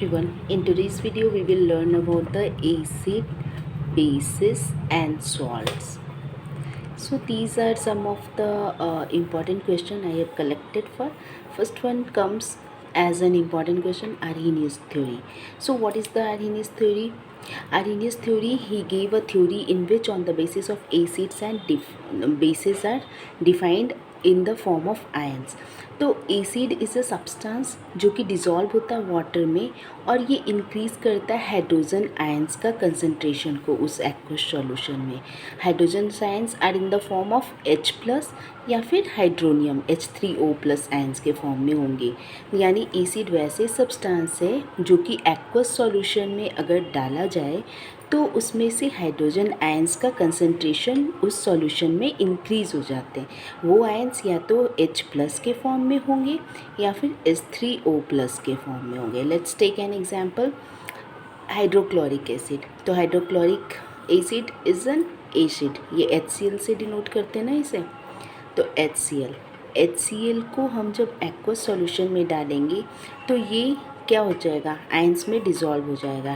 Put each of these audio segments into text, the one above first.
everyone, in today's video we will learn about the acid, bases and salts. So these are some of the important question I have collected for. First one comes as an important question, Arrhenius theory. So what is the Arrhenius theory? Arrhenius theory, he gave a theory in which on the basis of acids and bases are defined in the form of ions. तो acid is a substance जो कि dissolve होता है water में और ये increase करता है हाइड्रोजन आयंस का कंसंट्रेशन को उस एक्वस सॉल्यूशन में. Hydrogen ions are in the form of H+ या फिर हाइड्रोनियम H3O+ आयंस के फॉर्म में होंगे. यानी एसिड वैसे सब्सटेंस है जो कि एक्वस सॉल्यूशन में अगर डाला जाए तो उसमें से हाइड्रोजन आयंस का कंसंट्रेशन उस सॉल्यूशन में इंक्रीज़ हो जाते हैं. वो आयंस या तो H+ के फॉर्म में होंगे या फिर H3O+ के फॉर्म में होंगे. Let's take an example, hydrochloric acid. तो hydrochloric acid is an acid, ये HCl से डिनोट करते हैं ना इसे. तो HCl को हम जब एक्वस सॉल्यूशन में डालेंगे तो ये क्या हो जाएगा, आयंस में डिज़ोल्व हो जाएगा,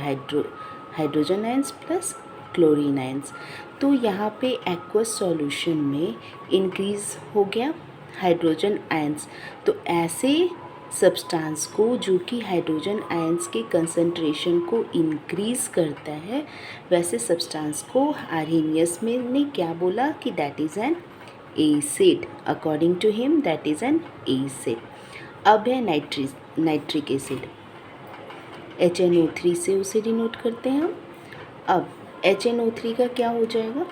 hydrogen ions plus chlorine ions. तो यहाँ पे एक्वस सॉल्यूशन में इंक्रीज़ हो गया हाइड्रोजन आयंस. तो ऐसे सब्सटेंस को जो कि हाइड्रोजन आयंस के कंसंट्रेशन को इंक्रीज़ करता है, वैसे सब्सटेंस को आर्हेनियस में ने क्या बोला कि that is an acid. According to him that is an acid. अब है नाइट्रिक एसिड, HNO3 से उसे डिनोट करते हैं हम. अब HNO3 का क्या हो जाएगा,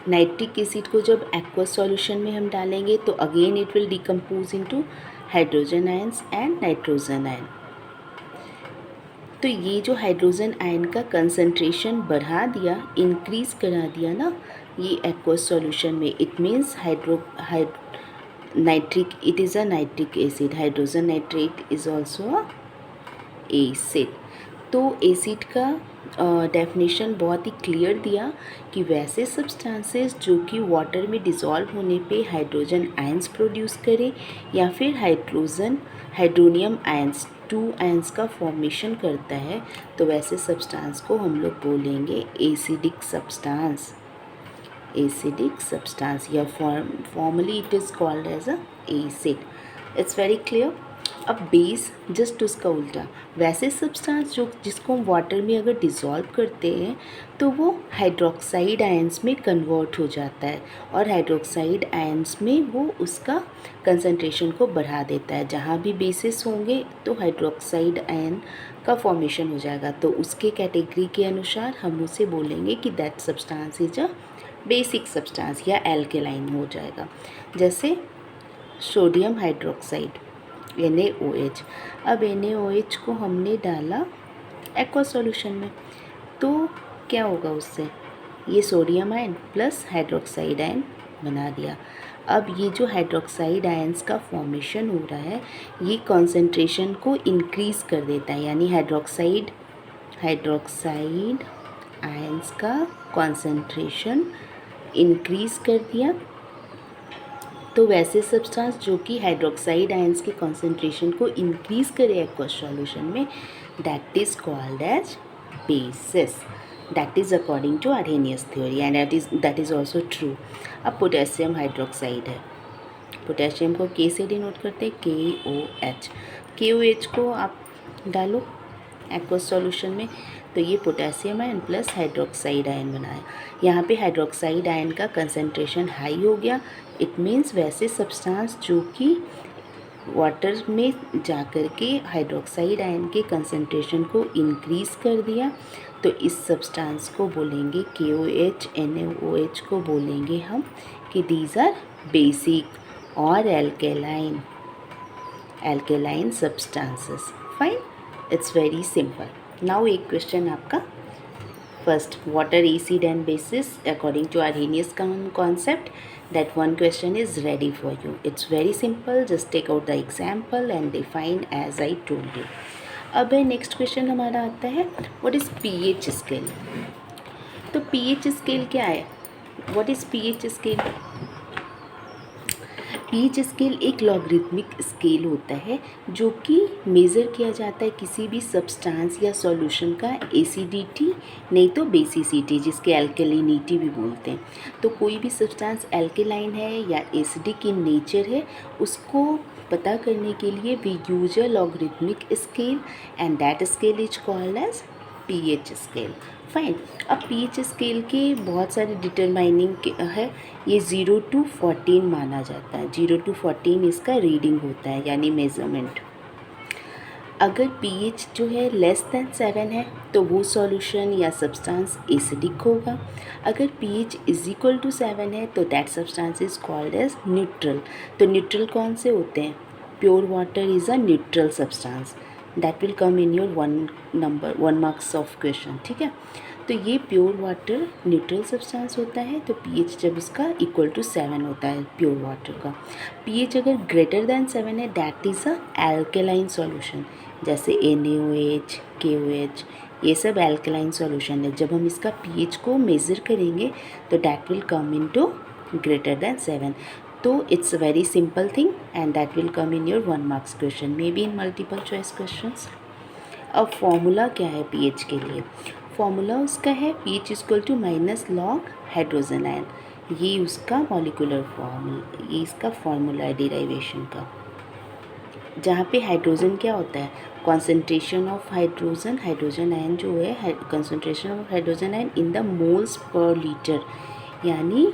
नाइट्रिक एसिड को जब एक्वस सॉल्यूशन में हम डालेंगे तो again it will decompose into hydrogen ions and nitrogen ion. तो ये जो हाइड्रोजन आयन का कंसंट्रेशन बढ़ा दिया, इंक्रीज़ करा दिया ना ये एक्वस सॉल्यूशन में, it means nitric, it is a nitric acid. Hydrogen nitrate is also a acid. तो एसिड का डेफिनेशन बहुत ही क्लियर दिया कि वैसे सब्सटेंसेस जो कि वाटर में डिज़ोल्व होने पे हाइड्रोजन आयंस प्रोड्यूस करें या फिर हाइड्रोनियम आयंस 2 आयंस का फॉर्मेशन करता है, तो वैसे सब्सटेंस को हम लोग बोलेंगे एसिडिक सब्सटेंस. एसिडिक सब्सटेंस या formally it is called as a acid. It's very clear. अब बेस जस्ट उसका उल्टा, वैसे सब्सटेंस जो जिसको हम वाटर में अगर डिज़ोल्व करते हैं तो वो हाइड्रोक्साइड आयंस में कन्वर्ट हो जाता है और हाइड्रोक्साइड आयंस में वो उसका कंसंट्रेशन को बढ़ा देता है. जहाँ भी बेसिस होंगे तो हाइड्रोक्साइड आयन का फॉर्मेशन हो जाएगा. तो उसके कैटेगरी के अनुसार हम उसे बोलेंगे कि that substance is a basic substance या एल्केलाइन हो जाएगा. जैसे सोडियम हाइड्रोक्साइड NaOH. अब NaOH को हमने डाला एक्वस सॉल्यूशन में तो क्या होगा उससे, ये sodium ion plus hydroxide ion बना दिया. अब ये जो हाइड्रोक्साइड आयंस का फॉर्मेशन हो रहा है ये कॉन्सेंट्रेशन को इंक्रीज़ कर देता है. यानी हाइड्रोक्साइड आयंस का कॉन्सेंट्रेशन इंक्रीज़ कर दिया. तो वैसे सब्सटेंस जो कि हाइड्रोक्साइड आयंस के कॉन्सेंट्रेशन को इंक्रीज़ करे एक्वस सॉल्यूशन में, that is called as bases. That is according to Arrhenius theory and that is also true. अब पोटेशियम हाइड्रोक्साइड है, पोटेशियम को K से डिनोट करते हैं, KOH. KOH को आप डालो एक्वस सॉल्यूशन में तो ये potassium ion plus hydroxide ion बनाया. यहाँ पे हाइड्रोक्साइड आयन का कंसंट्रेशन हाई हो गया. इट मीन्स वैसे सब्सटेंस जो कि वाटर में जा कर के हाइड्रोक्साइड आयन के कंसंट्रेशन को इंक्रीज़ कर दिया, तो इस सब्सटेंस को बोलेंगे KOH. NaOH को बोलेंगे हम कि दीज आर बेसिक और alkaline substances. Fine, it's very simple. Now एक क्वेश्चन आपका first, water acid and bases according to Arrhenius concept. That one question is ready for you. It's very simple. Just take out the example and define as I told you. अब है next question हमारा आता है, what is pH scale. तो pH scale क्या है, what is pH scale. PH scale एक logarithmic scale होता है जो कि मेज़र किया जाता है किसी भी सब्सटेंस या सॉल्यूशन का एसिडिटी, नहीं तो बेसिसिटी, जिसके एल्कलिनिटी भी बोलते हैं। तो कोई भी सब्सटेंस एल्केलाइन है या एसिडिक इन नेचर है, उसको पता करने के लिए we use a logarithmic scale and that scale is called as pH scale. Fine. अब पीएच स्केल के बहुत सारे डिटरमाइनिंग है। ये 0 to 14 माना जाता है। 0 to 14 इसका रीडिंग होता है, यानी मेज़रमेंट। अगर पीएच जो है लेस दैन 7 है तो वो सॉल्यूशन या सब्सटेंस एसिडिक होगा। अगर पीएच इज इक्वल टू 7 है तो that substance is called as neutral. तो न्यूट्रल कौन से होते हैं? Pure water is a neutral substance. That will come in your 1 marks of question. ठीक है, तो ये प्योर वाटर न्यूट्रल सब्सटेंस होता है। तो पीएच जब इसका इक्वल टू 7 होता है प्योर वाटर का। पीएच अगर ग्रेटर दैन 7 है that is a alkaline solution, जैसे NaOH, KOH, ये सब एल्केलाइन सॉल्यूशन है। जब हम इसका पीएच को मेज़र करेंगे तो that will come into greater than 7। तो it's a very simple thing and that will come in your 1 marks question, may be in multiple choice questions. अब फॉर्मूला क्या है पीएच के लिए? फॉर्मूला उसका है pH equal to minus log hydrogen ion. ये उसका मॉलिकुलर फॉर्मूला, ये इसका फॉर्मूला है डिराइवेशन का। जहाँ पे हाइड्रोजन क्या होता है? Concentration of hydrogen, hydrogen ion जो है concentration of hydrogen ion in the moles per litre, यानी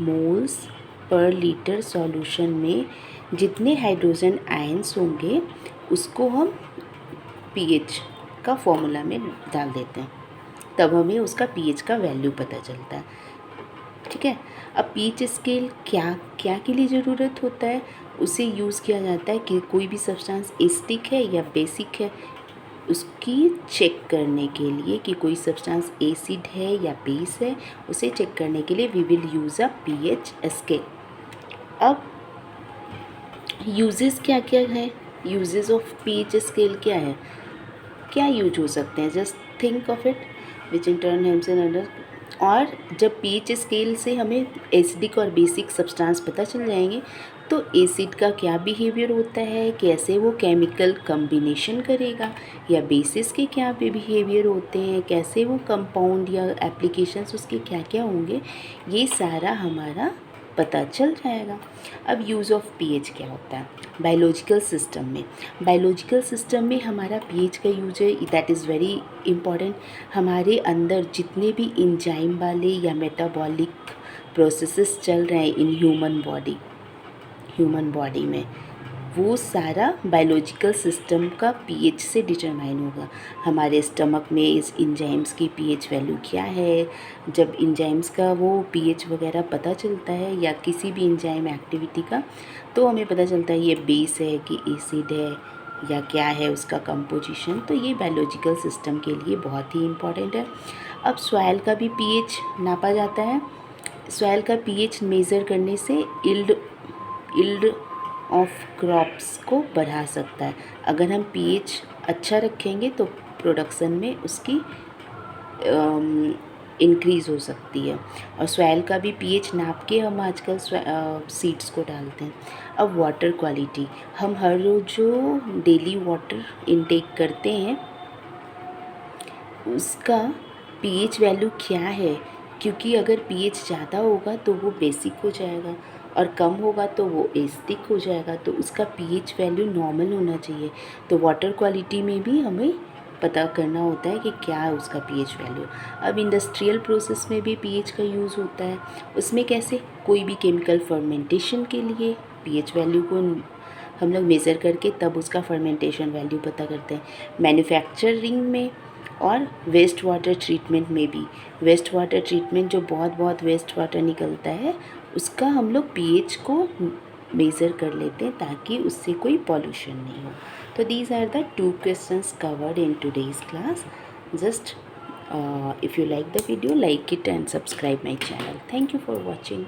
मोल्स पर लीटर सॉल्यूशन में जितने हाइड्रोजन आयन्स होंगे उसको हम पीएच का फॉर्मूला में डाल देते हैं, तब हमें उसका पीएच का वैल्यू पता चलता है। ठीक है, अब पीएच स्केल क्या क्या के लिए ज़रूरत होता है? उसे यूज़ किया जाता है कि कोई भी सब्सटेंस एसिडिक है या बेसिक है, उसकी चेक करने के लिए कि कोई सब्सटेंस एसिड है या बेस है, उसे चेक करने के लिए we will use a pH scale. अब यूजेस क्या क्या है? यूजेस ऑफ पीएच स्केल क्या है? क्या यूज हो सकते हैं? Just think of it which in turn helps in under. और जब पीएच स्केल से हमें एसिडिक और बेसिक सब्सटेंस पता चल जाएंगे तो एसिड का क्या बिहेवियर होता है, कैसे वो केमिकल कम्बिनेशन करेगा, या बेसिस के क्या बिहेवियर होते हैं, कैसे वो कंपाउंड या एप्लीकेशंस उसके क्या क्या होंगे, ये सारा हमारा पता चल जाएगा। अब यूज़ ऑफ पीएच क्या होता है बायोलॉजिकल सिस्टम में? बायोलॉजिकल सिस्टम में हमारा पीएच का यूज है, दैट इज़ वेरी इम्पॉर्टेंट। हमारे अंदर जितने भी इंजाइम वाले या मेटाबॉलिक प्रोसेसेस चल रहे हैं इन ह्यूमन बॉडी में, वो सारा बायोलॉजिकल सिस्टम का पीएच से डिटरमाइन होगा। हमारे स्टमक में इस इंजाइम्स की पीएच वैल्यू क्या है, जब इंजाइम्स का वो पीएच वगैरह पता चलता है या किसी भी इंजाइम एक्टिविटी का, तो हमें पता चलता है ये बेस है कि एसिड है या क्या है उसका कंपोजिशन। तो ये बायोलॉजिकल सिस्टम के लिए बहुत ही इम्पॉर्टेंट है। अब सॉइल का भी पीएच नापा जाता है। सॉइल का पीएच मेज़र करने से इल्ड ऑफ क्रॉप्स को बढ़ा सकता है। अगर हम पीएच अच्छा रखेंगे तो प्रोडक्शन में उसकी इंक्रीज़ हो सकती है। और सॉइल का भी पीएच नाप के हम आजकल सीड्स को डालते हैं। अब वाटर क्वालिटी, हम हर रोज़ जो डेली वाटर इनटेक करते हैं उसका पीएच वैल्यू क्या है, क्योंकि अगर पीएच ज़्यादा होगा तो वो बेसिक हो जाएगा और कम होगा तो वो एसिडिक हो जाएगा। तो उसका पीएच वैल्यू नॉर्मल होना चाहिए। तो वाटर क्वालिटी में भी हमें पता करना होता है कि क्या है उसका पीएच वैल्यू। अब इंडस्ट्रियल प्रोसेस में भी पीएच का यूज़ होता है। उसमें कैसे? कोई भी केमिकल फर्मेंटेशन के लिए पीएच वैल्यू को हम लोग मेज़र करके तब उसका फर्मेंटेशन वैल्यू पता करते हैं। मैन्युफैक्चरिंग में और वेस्ट वाटर ट्रीटमेंट में भी, वेस्ट वाटर ट्रीटमेंट जो बहुत वेस्ट वाटर निकलता है उसका हम लोग पीएच को मेज़र कर लेते हैं ताकि उससे कोई पॉल्यूशन नहीं हो। तो these are the 2 questions covered in today's class. Just if you like the video, like it and subscribe my channel. Thank you for watching.